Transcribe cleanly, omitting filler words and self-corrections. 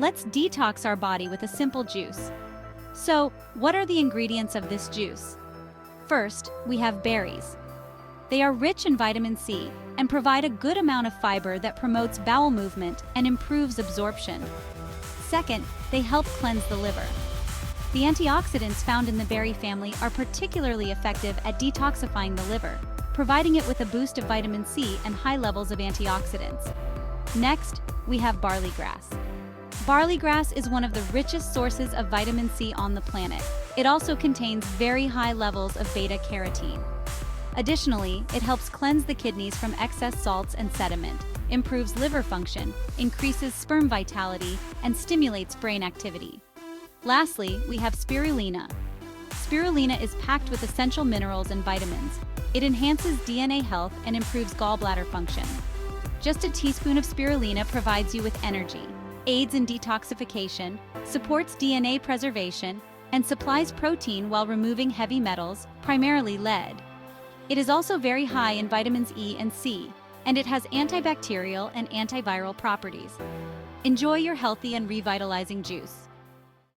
Let's detox our body with a simple juice. So, what are the ingredients of this juice? First, we have berries. They are rich in vitamin C and provide a good amount of fiber that promotes bowel movement and improves absorption. Second, they help cleanse the liver. The antioxidants found in the berry family are particularly effective at detoxifying the liver, providing it with a boost of vitamin C and high levels of antioxidants. Next, we have barley grass. Barley grass is one of the richest sources of vitamin C on the planet. It also contains very high levels of beta-carotene. Additionally, it helps cleanse the kidneys from excess salts and sediment, improves liver function, increases sperm vitality, and stimulates brain activity. Lastly, we have spirulina. Spirulina is packed with essential minerals and vitamins. It enhances DNA health and improves gallbladder function. Just a teaspoon of spirulina provides you with energy, aids in detoxification, supports DNA preservation, and supplies protein while removing heavy metals, primarily lead. It is also very high in vitamins E and C, and it has antibacterial and antiviral properties. Enjoy your healthy and revitalizing juice.